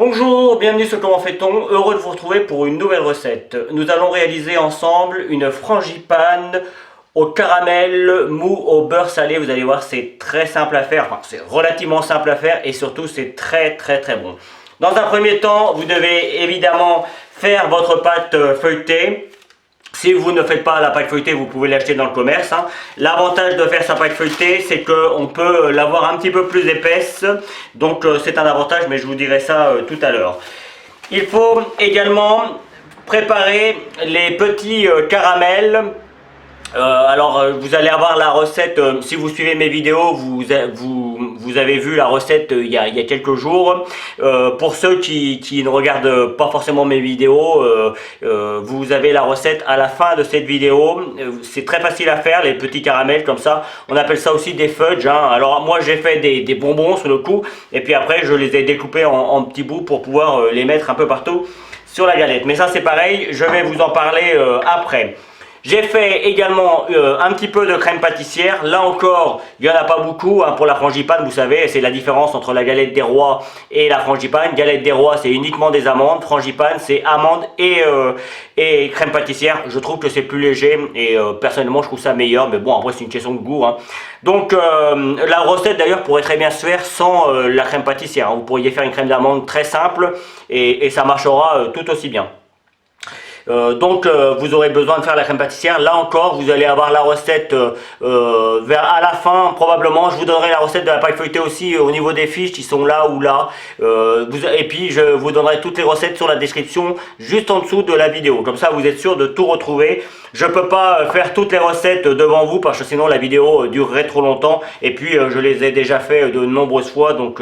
Bonjour, bienvenue sur Comment fait-on, heureux de vous retrouver pour une nouvelle recette. Nous allons réaliser ensemble une frangipane au caramel mou au beurre salé. Vous allez voir, c'est très simple à faire, enfin c'est relativement simple à faire et surtout c'est très bon. Dans un premier temps, vous devez évidemment faire votre pâte feuilletée. Si vous ne faites pas la pâte feuilletée, vous pouvez l'acheter dans le commerce. L'avantage de faire sa pâte feuilletée, c'est qu'on peut l'avoir un petit peu plus épaisse. Donc c'est un avantage, mais je vous dirai ça tout à l'heure. Il faut également préparer les petits caramels. Vous allez avoir la recette, si vous suivez mes vidéos, vous avez vu la recette il y a quelques jours. Pour ceux qui ne regardent pas forcément mes vidéos, vous avez la recette à la fin de cette vidéo. C'est très facile à faire, les petits caramels comme ça. On appelle ça aussi des fudge. Alors moi j'ai fait des bonbons sur le coup, et puis après je les ai découpés en petits bouts pour pouvoir les mettre un peu partout sur la galette. Mais ça c'est pareil, je vais vous en parler après. J'ai fait également un petit peu de crème pâtissière. Là encore, il n'y en a pas beaucoup pour la frangipane, vous savez, c'est la différence entre la galette des rois et la frangipane. Galette des rois, c'est uniquement des amandes. Frangipane, c'est amandes et crème pâtissière. Je trouve que c'est plus léger et personnellement, je trouve ça meilleur. Mais bon, après, c'est une question de goût. Donc, la recette d'ailleurs pourrait très bien se faire sans la crème pâtissière. Vous pourriez faire une crème d'amande très simple et ça marchera tout aussi bien. Vous aurez besoin de faire la crème pâtissière. Là encore, vous allez avoir la recette à la fin probablement. Je vous donnerai la recette de la pâte feuilletée aussi au niveau des fiches qui sont là ou là. Et puis je vous donnerai toutes les recettes sur la description juste en dessous de la vidéo. Comme ça, vous êtes sûr de tout retrouver. Je ne peux pas faire toutes les recettes devant vous parce que sinon la vidéo durerait trop longtemps. Et puis je les ai déjà fait de nombreuses fois. Donc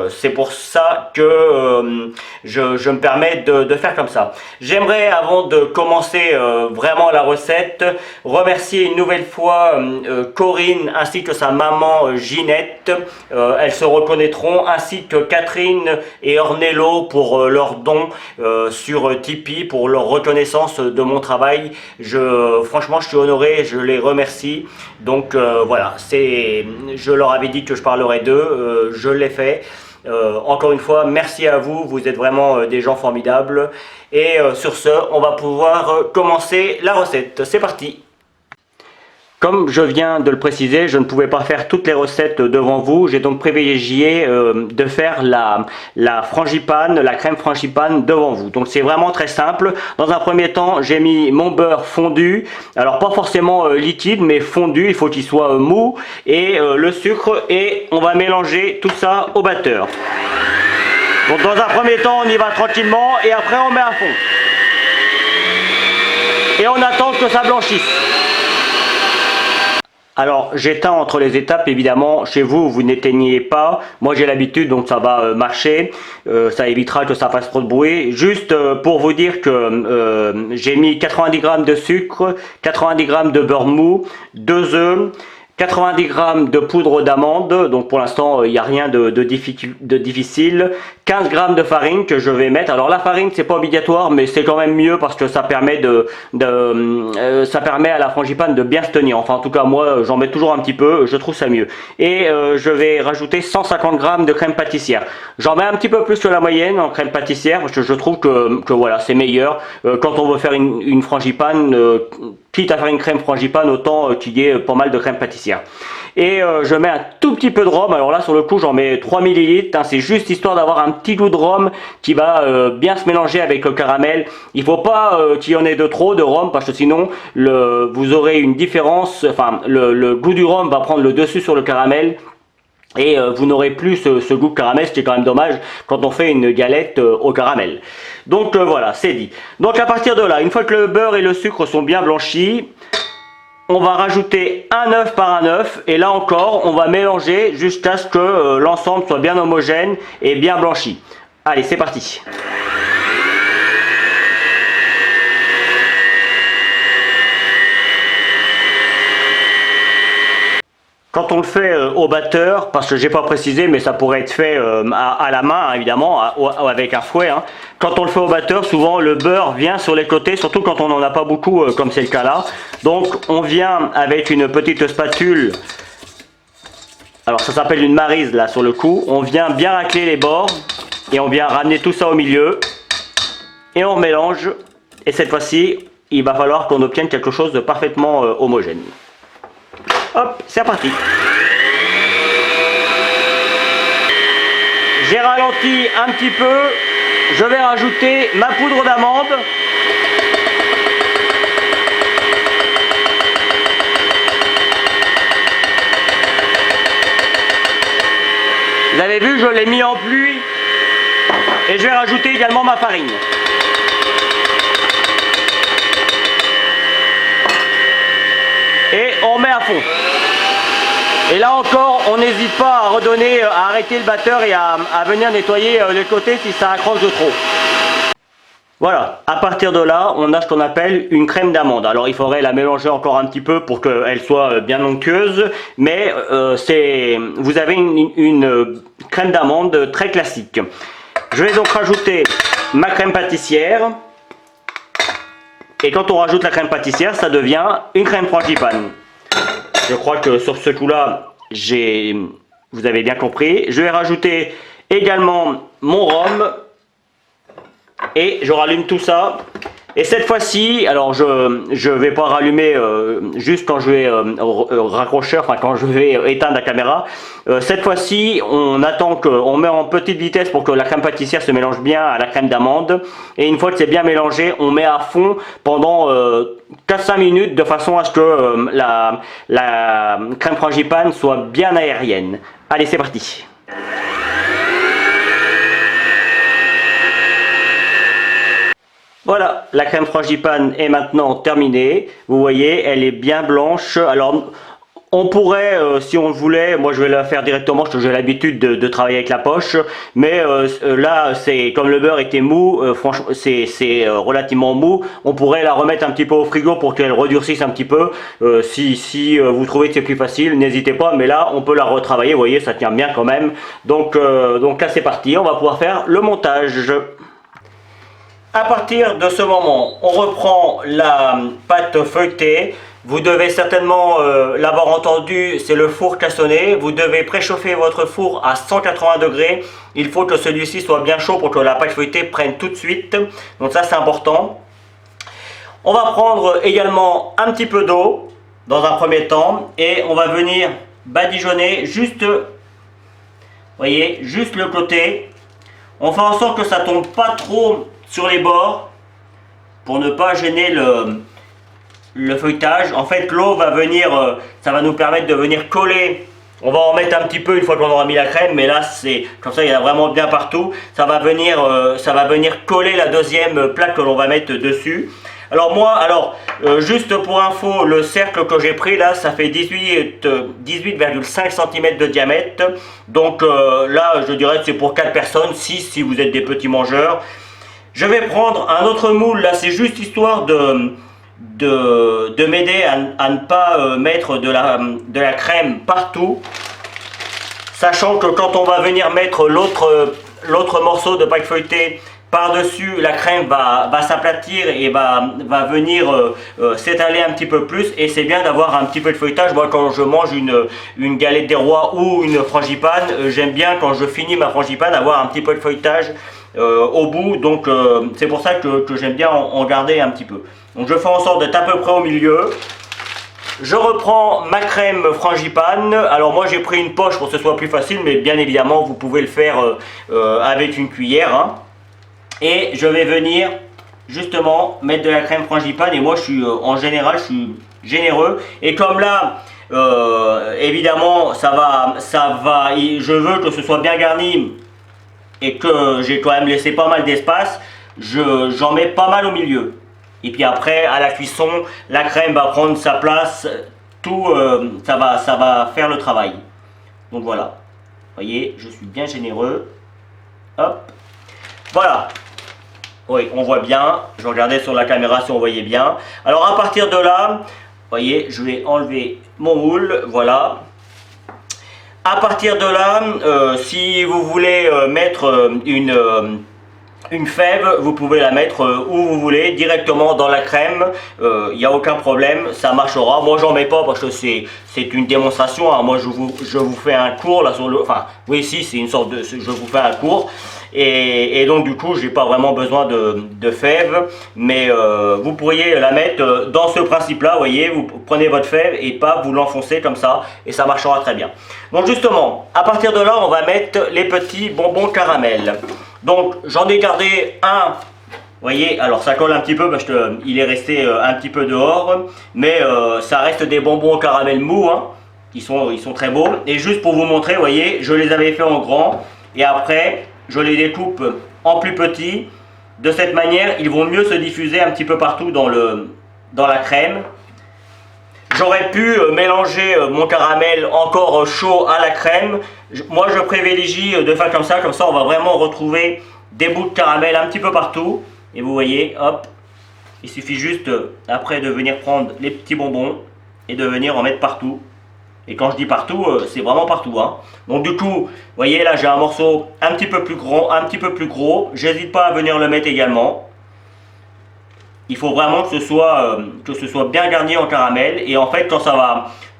c'est pour ça que je me permets de faire comme ça. J'aimerais, avant de commencer vraiment la recette, remercier une nouvelle fois Corinne ainsi que sa maman Ginette. Elles se reconnaîtront, ainsi que Catherine et Ornello pour leurs dons sur Tipeee, pour leur reconnaissance de mon travail. Franchement, je suis honoré, je les remercie. Donc voilà, je leur avais dit que je parlerais d'eux, je l'ai fait. Encore une fois, merci à vous, vous êtes vraiment des gens formidables. Et sur ce, on va pouvoir commencer la recette. C'est parti! Comme je viens de le préciser, je ne pouvais pas faire toutes les recettes devant vous. J'ai donc privilégié de faire la frangipane, la crème frangipane devant vous. Donc c'est vraiment très simple. Dans un premier temps, j'ai mis mon beurre fondu. Alors pas forcément liquide, mais fondu. Il faut qu'il soit mou. Et le sucre. Et on va mélanger tout ça au batteur. Donc dans un premier temps, on y va tranquillement. Et après, on met à fond. Et on attend que ça blanchisse. Alors j'éteins entre les étapes, évidemment. Chez vous, vous n'éteignez pas. Moi j'ai l'habitude, donc ça va marcher. Ça évitera que ça fasse trop de bruit. Juste pour vous dire que j'ai mis 90 g de sucre, 90 g de beurre mou, 2 œufs, 90 g de poudre d'amande, donc pour l'instant il n'y a rien de difficile, 15 g de farine que je vais mettre. Alors la farine c'est pas obligatoire, mais c'est quand même mieux parce que ça permet ça permet à la frangipane de bien se tenir. Enfin en tout cas moi j'en mets toujours un petit peu, je trouve ça mieux. Et je vais rajouter 150 g de crème pâtissière. J'en mets un petit peu plus que la moyenne en crème pâtissière parce que je trouve que voilà, c'est meilleur quand on veut faire une frangipane. Quitte à faire une crème frangipane, autant qu'il y ait pas mal de crème pâtissière. Et je mets un tout petit peu de rhum. Alors là sur le coup j'en mets 3 ml. C'est juste histoire d'avoir un petit goût de rhum qui va bien se mélanger avec le caramel. Il ne faut pas qu'il y en ait de trop de rhum parce que sinon vous aurez une différence. Enfin le goût du rhum va prendre le dessus sur le caramel. Et vous n'aurez plus ce goût de caramel, ce qui est quand même dommage quand on fait une galette au caramel. Donc voilà, c'est dit. Donc à partir de là, une fois que le beurre et le sucre sont bien blanchis, on va rajouter un œuf par un œuf. Et là encore, on va mélanger jusqu'à ce que l'ensemble soit bien homogène et bien blanchi. Allez, c'est parti. Quand on le fait au batteur, parce que j'ai pas précisé, mais ça pourrait être fait à la main évidemment, avec un fouet. Quand on le fait au batteur, souvent le beurre vient sur les côtés, surtout quand on n'en a pas beaucoup, comme c'est le cas là. Donc on vient avec une petite spatule. Alors ça s'appelle une maryse là sur le coup. On vient bien racler les bords Et on vient ramener tout ça au milieu. Et on mélange. Et cette fois-ci, il va falloir qu'on obtienne quelque chose de parfaitement homogène. Hop, c'est reparti. J'ai ralenti un petit peu. Je vais rajouter ma poudre d'amande. Vous avez vu, je l'ai mis en pluie. Et je vais rajouter également ma farine. Et on met à fond. Et là encore, on n'hésite pas à redonner, à arrêter le batteur et à venir nettoyer les côtés si ça accroche de trop. Voilà, à partir de là, on a ce qu'on appelle une crème d'amande. Alors il faudrait la mélanger encore un petit peu pour qu'elle soit bien onctueuse, mais vous avez une crème d'amande très classique. Je vais donc rajouter ma crème pâtissière. Et quand on rajoute la crème pâtissière, ça devient une crème frangipane. Je crois que sur ce coup-là, vous avez bien compris. Je vais rajouter également mon rhum. Et je rallume tout ça. Et cette fois-ci, alors je vais pas rallumer juste quand je vais raccrocher, enfin quand je vais éteindre la caméra. Cette fois-ci, on attend on met en petite vitesse pour que la crème pâtissière se mélange bien à la crème d'amande. Et une fois que c'est bien mélangé, on met à fond pendant 4-5 minutes de façon à ce que la crème frangipane soit bien aérienne. Allez, c'est parti. Voilà, la crème frangipane est maintenant terminée. Vous voyez, elle est bien blanche. Alors, on pourrait, si on le voulait, moi je vais la faire directement parce que j'ai l'habitude de travailler avec la poche. Mais là, comme le beurre était mou, franchement, c'est relativement mou. On pourrait la remettre un petit peu au frigo pour qu'elle redurcisse un petit peu. Si vous trouvez que c'est plus facile, n'hésitez pas. Mais là, on peut la retravailler. Vous voyez, ça tient bien quand même. Donc là, c'est parti. On va pouvoir faire le montage. À partir de ce moment, on reprend la pâte feuilletée. Vous devez certainement l'avoir entendu, c'est le four cassonné. Vous devez préchauffer votre four à 180 degrés. Il faut que celui-ci soit bien chaud pour que la pâte feuilletée prenne tout de suite. Donc ça, c'est important. On va prendre également un petit peu d'eau dans un premier temps. Et on va venir badigeonner juste, vous voyez, juste le côté. On fait en sorte que ça tombe pas trop sur les bords pour ne pas gêner le feuilletage. En fait, l'eau va venir, ça va nous permettre de venir coller. On va en mettre un petit peu une fois qu'on aura mis la crème, mais là c'est comme ça, il y en a vraiment bien partout. Ça va venir coller la deuxième plaque que l'on va mettre dessus. Alors moi, juste pour info, le cercle que j'ai pris là, ça fait 18,5 cm de diamètre. Donc là, je dirais que c'est pour 4 personnes, 6 si vous êtes des petits mangeurs. Je vais prendre un autre moule, là c'est juste histoire de m'aider à ne pas mettre de la crème partout. Sachant que quand on va venir mettre l'autre morceau de pâte feuilletée par-dessus, la crème va s'aplatir et va venir s'étaler un petit peu plus. Et c'est bien d'avoir un petit peu de feuilletage. Moi, quand je mange une galette des rois ou une frangipane, j'aime bien quand je finis ma frangipane avoir un petit peu de feuilletage au bout. Donc c'est pour ça que j'aime bien en garder un petit peu. Donc je fais en sorte d'être à peu près au milieu. Je reprends ma crème frangipane. Alors moi j'ai pris une poche pour que ce soit plus facile, mais bien évidemment vous pouvez le faire avec une cuillère, hein. Et je vais venir justement mettre de la crème frangipane. Et moi en général je suis généreux. Et comme là évidemment je veux que ce soit bien garni et que j'ai quand même laissé pas mal d'espace, j'en mets pas mal au milieu. Et puis après, à la cuisson, la crème va prendre sa place, ça va faire le travail. Donc voilà, vous voyez, je suis bien généreux. Hop, voilà. Oui, on voit bien, je regardais sur la caméra si on voyait bien. Alors à partir de là, vous voyez, je vais enlever mon moule, voilà. À partir de là, si vous voulez mettre une une fève, vous pouvez la mettre où vous voulez, directement dans la crème, il n'y a aucun problème, ça marchera. Moi j'en mets pas parce que c'est une démonstration, hein. Moi je vous fais un cours là sur le... Enfin, oui si, c'est une sorte de... Je vous fais un cours. Et donc du coup, j'ai pas vraiment besoin de fève, mais vous pourriez la mettre dans ce principe-là, vous voyez, vous prenez votre fève et pas vous l'enfoncez comme ça, et ça marchera très bien. Donc justement, à partir de là, on va mettre les petits bonbons caramel. Donc j'en ai gardé un, vous voyez, alors ça colle un petit peu parce qu'il est resté un petit peu dehors, mais ça reste des bonbons caramel mou, hein. Ils sont très beaux. Et juste pour vous montrer, vous voyez, je les avais fait en grand, et après je les découpe en plus petits. De cette manière, ils vont mieux se diffuser un petit peu partout dans la crème. J'aurais pu mélanger mon caramel encore chaud à la crème. Moi, je privilégie de faire comme ça on va vraiment retrouver des bouts de caramel un petit peu partout. Et vous voyez, hop, il suffit juste après de venir prendre les petits bonbons et de venir en mettre partout. Et quand je dis partout, c'est vraiment partout, hein. Donc du coup, vous voyez là j'ai un morceau un petit peu plus grand, un petit peu plus gros. J'hésite pas à venir le mettre également. Il faut vraiment que ce soit bien garni en caramel. Et en fait,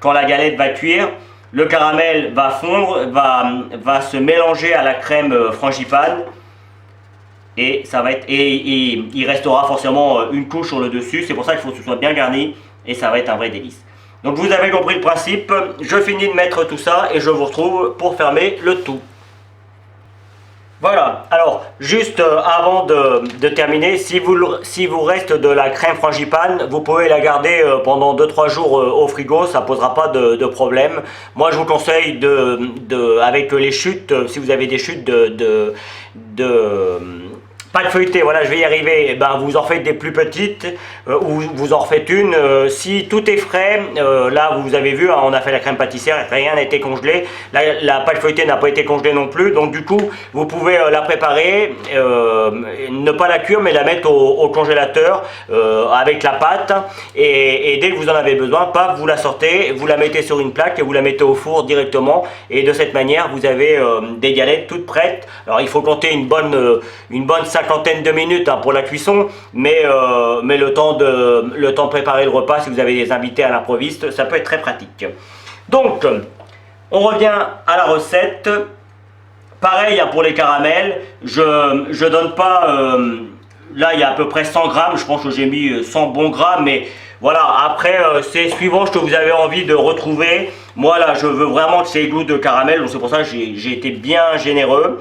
quand la galette va cuire, le caramel va fondre, va se mélanger à la crème frangipane. Et il restera forcément une couche sur le dessus. C'est pour ça qu'il faut que ce soit bien garni et ça va être un vrai délice. Donc vous avez compris le principe, je finis de mettre tout ça et je vous retrouve pour fermer le tout. Voilà, alors juste avant de terminer, si vous reste de la crème frangipane, vous pouvez la garder pendant 2-3 jours au frigo, ça ne posera pas de problème. Moi je vous conseille avec les chutes, si vous avez des chutes pâte feuilletée, voilà, je vais y arriver. Et ben, vous en faites des plus petites ou vous en refaites une. Si tout est frais, là vous avez vu, hein, on a fait la crème pâtissière, rien n'a été congelé. La pâte feuilletée n'a pas été congelée non plus. Donc du coup, vous pouvez la préparer, ne pas la cuire, mais la mettre au congélateur avec la pâte. Et dès que vous en avez besoin, paf, vous la sortez, vous la mettez sur une plaque et vous la mettez au four directement. Et de cette manière, vous avez des galettes toutes prêtes. Alors il faut compter une bonne cinquantaine de minutes, hein, pour la cuisson, mais le temps de préparer le repas, si vous avez des invités à l'improviste, ça peut être très pratique. Donc, on revient à la recette. Pareil, hein, pour les caramels, je donne pas... là, il y a à peu près 100 grammes, je pense que j'ai mis 100 bons grammes, mais voilà, après, c'est suivant ce que vous avez envie de retrouver. Moi, là, je veux vraiment que c'est le goût de caramel, donc c'est pour ça que j'ai été bien généreux.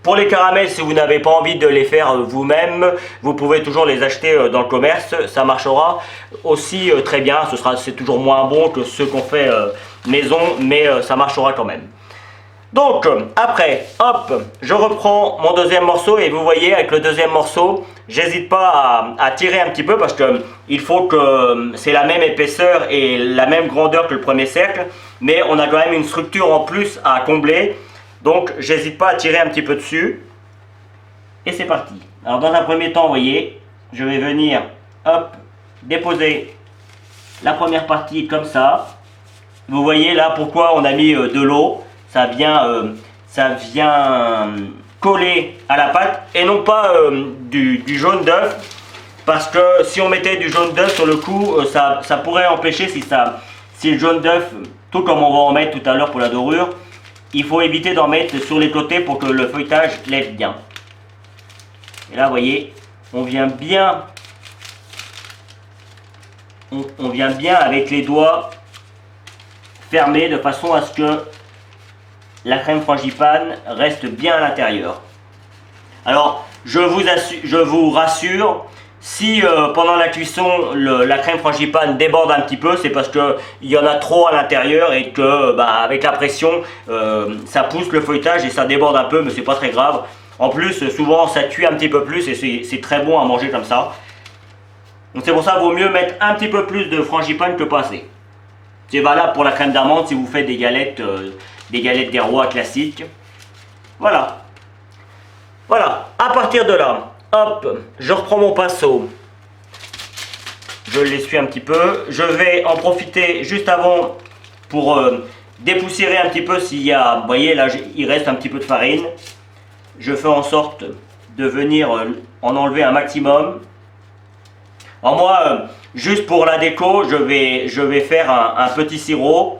Pour les caramels, si vous n'avez pas envie de les faire vous-même, vous pouvez toujours les acheter dans le commerce, ça marchera aussi très bien. C'est toujours moins bon que ceux qu'on fait maison, mais ça marchera quand même. Donc après, hop, je reprends mon deuxième morceau et vous voyez, avec le deuxième morceau, j'hésite pas à tirer un petit peu parce que il faut que c'est la même épaisseur et la même grandeur que le premier cercle, mais on a quand même une structure en plus à combler. Donc j'hésite pas à tirer un petit peu dessus. Et c'est parti. Alors dans un premier temps, vous voyez, je vais venir, hop, déposer la première partie comme ça. Vous voyez là pourquoi on a mis de l'eau. Ça vient coller à la pâte et non pas du jaune d'œuf. Parce que si on mettait du jaune d'œuf sur le coup, ça pourrait empêcher, si le jaune d'œuf, tout comme on va en mettre tout à l'heure pour la dorure, il faut éviter d'en mettre sur les côtés pour que le feuilletage lève bien. Et là, vous voyez, on vient bien avec les doigts fermés de façon à ce que la crème frangipane reste bien à l'intérieur. Alors, je vous rassure, si pendant la cuisson la crème frangipane déborde un petit peu, c'est parce qu'il y en a trop à l'intérieur et que avec la pression ça pousse le feuilletage et ça déborde un peu, mais c'est pas très grave. En plus, souvent ça cuit un petit peu plus et c'est très bon à manger comme ça. Donc c'est pour ça qu'il vaut mieux mettre un petit peu plus de frangipane que pas assez. C'est valable pour la crème d'amande si vous faites des galettes des rois classiques. Voilà. Voilà, à partir de là, hop, je reprends mon pinceau, je l'essuie un petit peu, je vais en profiter juste avant pour dépoussiérer un petit peu s'il y a, vous voyez là il reste un petit peu de farine. je fais en sorte de venir en enlever un maximum. Alors moi, juste pour la déco, je vais faire un petit sirop.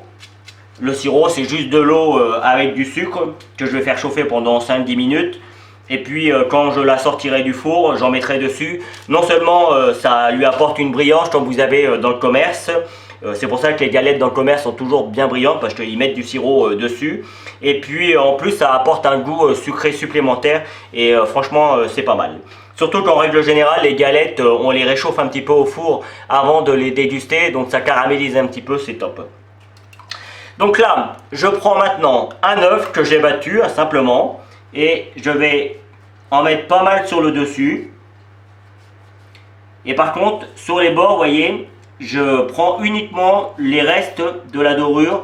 Le sirop, c'est juste de l'eau avec du sucre que je vais faire chauffer pendant 5-10 minutes. Et puis quand je la sortirai du four, j'en mettrai dessus. Non seulement ça lui apporte une brillance comme vous avez dans le commerce. C'est pour ça que les galettes dans le commerce sont toujours bien brillantes parce qu'ils mettent du sirop dessus. Et puis en plus ça apporte un goût sucré supplémentaire et franchement c'est pas mal. Surtout qu'en règle générale les galettes on les réchauffe un petit peu au four avant de les déguster, donc ça caramélise un petit peu, c'est top. Donc là je prends maintenant un œuf que j'ai battu simplement et je vais en mettre pas mal sur le dessus. Et par contre sur les bords, vous voyez, je prends uniquement les restes de la dorure,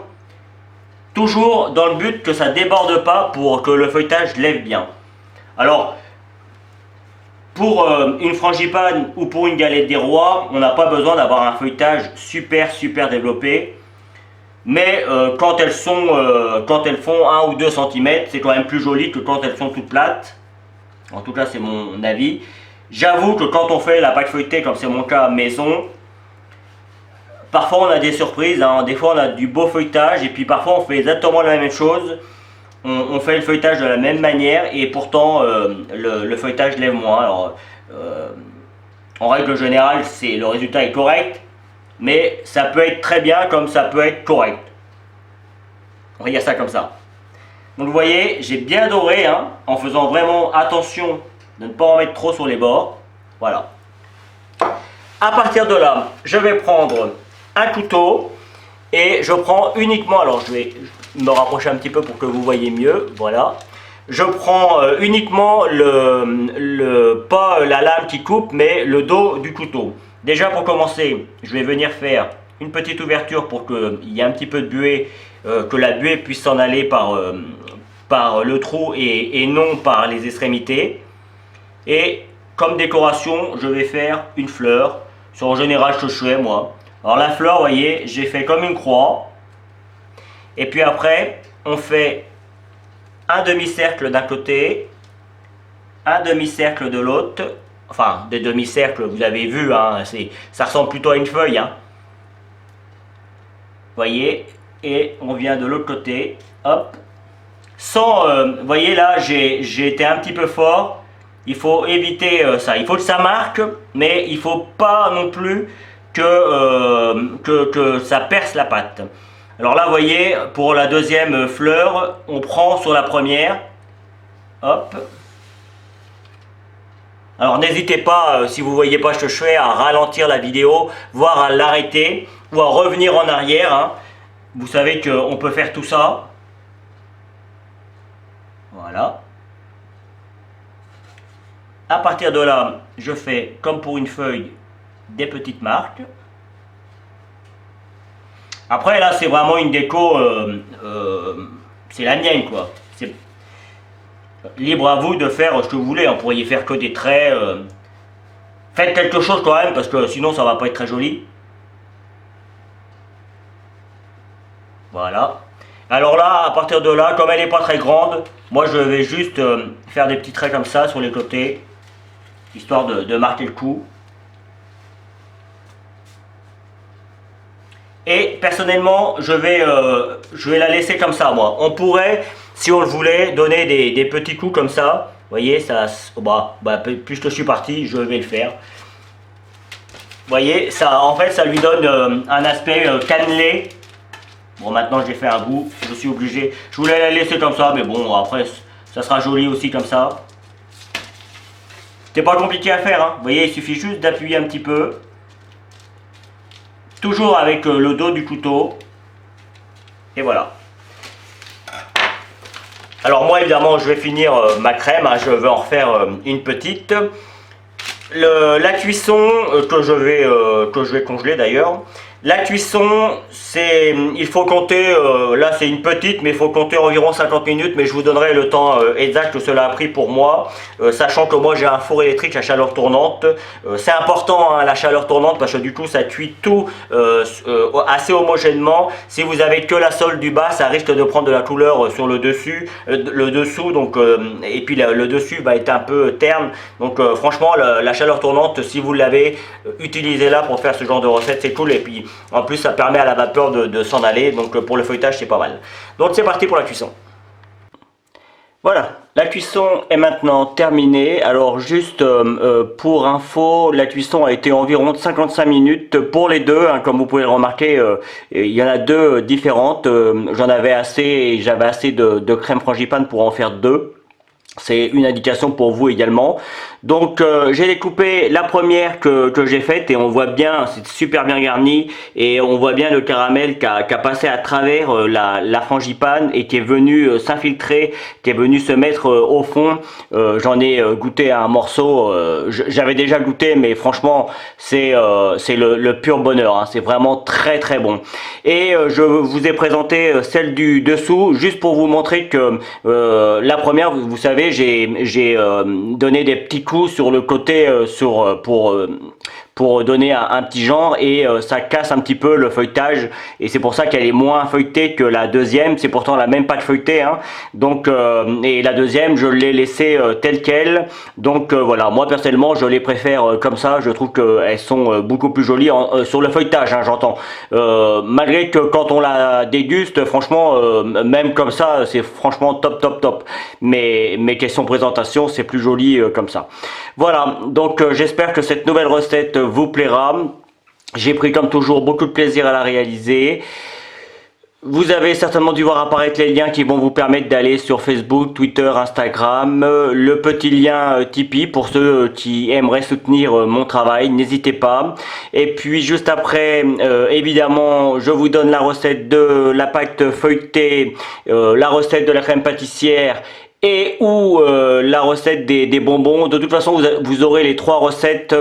toujours dans le but que ça ne déborde pas pour que le feuilletage lève bien. Alors, pour une frangipane ou pour une galette des rois, on n'a pas besoin d'avoir un feuilletage super développé. Mais quand elles font 1 ou 2 cm, c'est quand même plus joli que quand elles sont toutes plates. En tout cas, c'est mon avis. J'avoue que quand on fait la pâte feuilletée, comme c'est mon cas maison, parfois on a des surprises, hein. Des fois on a du beau feuilletage et puis parfois on fait exactement la même chose. On fait le feuilletage de la même manière et pourtant le feuilletage lève moins. Alors, en règle générale, le résultat est correct, mais ça peut être très bien comme ça peut être correct. On regarde ça comme ça. Donc vous voyez, j'ai bien doré hein, en faisant vraiment attention de ne pas en mettre trop sur les bords. Voilà. À partir de là, je vais prendre un couteau et je prends uniquement, alors je vais me rapprocher un petit peu pour que vous voyez mieux, voilà. Je prends uniquement pas la lame qui coupe, mais le dos du couteau. Déjà pour commencer, je vais venir faire une petite ouverture pour qu'il y ait un petit peu de buée, que la buée puisse s'en aller par le trou et non par les extrémités. Et comme décoration, je vais faire une fleur. C'est en général ce que je fais moi. Alors la fleur, vous voyez, j'ai fait comme une croix. Et puis après, on fait un demi-cercle d'un côté, un demi-cercle de l'autre. Enfin, des demi-cercles, vous avez vu, hein, ça ressemble plutôt à une feuille. Hein. Vous voyez, et on vient de l'autre côté, hop. Vous voyez là, j'ai été un petit peu fort. Il faut éviter ça. Il faut que ça marque, mais il ne faut pas non plus que ça perce la pâte. Alors là, vous voyez, pour la deuxième fleur, on prend sur la première. Hop. Alors n'hésitez pas, si vous ne voyez pas ce que je fais, à ralentir la vidéo, voire à l'arrêter, ou à revenir en arrière. Hein. Vous savez qu'on peut faire tout ça. Voilà. À partir de là, je fais, comme pour une feuille, des petites marques. Après, là, c'est vraiment une déco, c'est la mienne, quoi. C'est libre à vous de faire ce que vous voulez. On pourrait faire que des traits. Faites quelque chose quand même, parce que sinon, ça va pas être très joli. Voilà. Alors là, à partir de là, comme elle n'est pas très grande, moi, je vais juste faire des petits traits comme ça sur les côtés, histoire de marquer le coup. Et personnellement, je vais la laisser comme ça, moi. On pourrait, si on le voulait, donner des petits coups comme ça. Vous voyez, ça, puisque je suis parti, je vais le faire. Vous voyez, ça, en fait, ça lui donne un aspect cannelé. Bon, maintenant, j'ai fait un bout, je suis obligé. Je voulais la laisser comme ça, mais bon, après, ça sera joli aussi comme ça. C'est pas compliqué à faire, hein. Vous voyez, il suffit juste d'appuyer un petit peu. Toujours avec le dos du couteau. Et voilà. Alors moi évidemment je vais finir ma crème, hein, je vais en refaire une petite. La cuisson que je vais congeler d'ailleurs. La cuisson, il faut compter, là c'est une petite, mais il faut compter environ 50 minutes, mais je vous donnerai le temps exact que cela a pris pour moi, sachant que moi j'ai un four électrique à chaleur tournante. C'est important hein, la chaleur tournante parce que du coup ça cuit tout assez homogènement. Si vous avez que la sole du bas, ça risque de prendre de la couleur sur le dessus, le dessous, donc, et puis le dessus va être un peu terne. Donc franchement la chaleur tournante, si vous l'avez, utilisez-la pour faire ce genre de recette, c'est cool. Et puis en plus, ça permet à la vapeur de s'en aller. Donc pour le feuilletage, c'est pas mal. Donc c'est parti pour la cuisson. Voilà, la cuisson est maintenant terminée. Alors juste pour info, la cuisson a été environ de 55 minutes pour les deux. Hein, comme vous pouvez le remarquer, il y en a deux différentes. J'en avais assez et j'avais assez de crème frangipane pour en faire deux. C'est une indication pour vous également. Donc j'ai découpé la première que j'ai faite et on voit bien, c'est super bien garni et on voit bien le caramel qui a passé à travers la frangipane et qui est venu s'infiltrer, qui est venu se mettre au fond. J'en ai goûté un morceau, j'avais déjà goûté mais franchement c'est le pur bonheur, hein. C'est vraiment très très bon. Et je vous ai présenté celle du dessous juste pour vous montrer que la première, vous savez, j'ai donné des petits coups sur le côté pour donner un petit genre et ça casse un petit peu le feuilletage et c'est pour ça qu'elle est moins feuilletée que la deuxième. C'est pourtant la même pâte feuilletée hein. Donc et la deuxième je l'ai laissée telle quelle. Donc voilà, moi personnellement je les préfère comme ça. Je trouve qu'elles sont beaucoup plus jolies sur le feuilletage hein, j'entends, malgré que quand on la déguste franchement même comme ça c'est franchement top top top, mais question présentation c'est plus joli comme ça. Voilà, donc j'espère que cette nouvelle recette vous plaira. J'ai pris comme toujours beaucoup de plaisir à la réaliser. Vous avez certainement dû voir apparaître les liens qui vont vous permettre d'aller sur Facebook, Twitter, Instagram, le petit lien Tipeee pour ceux qui aimeraient soutenir mon travail, n'hésitez pas. Et puis juste après, évidemment, je vous donne la recette de la pâte feuilletée, la recette de la crème pâtissière et ou la recette des bonbons. De toute façon, vous aurez les trois recettes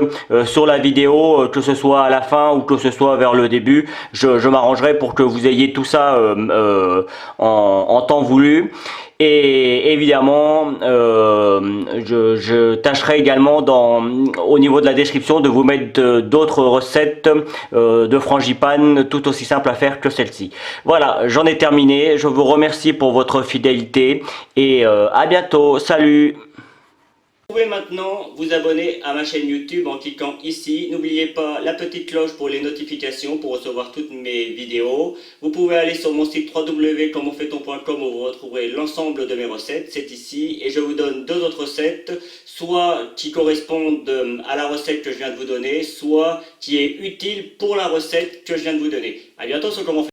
sur la vidéo, que ce soit à la fin ou que ce soit vers le début. Je m'arrangerai pour que vous ayez tout ça en temps voulu. Et évidemment, je tâcherai également au niveau de la description de vous mettre d'autres recettes de frangipane tout aussi simples à faire que celle-ci. Voilà, j'en ai terminé. Je vous remercie pour votre fidélité et à bientôt. Salut! Vous pouvez maintenant vous abonner à ma chaîne YouTube en cliquant ici. N'oubliez pas la petite cloche pour les notifications pour recevoir toutes mes vidéos. Vous pouvez aller sur mon site www.comenfaiton.com où vous retrouverez l'ensemble de mes recettes. C'est ici et je vous donne deux autres recettes, soit qui correspondent à la recette que je viens de vous donner, soit qui est utile pour la recette que je viens de vous donner. À bientôt sur Comment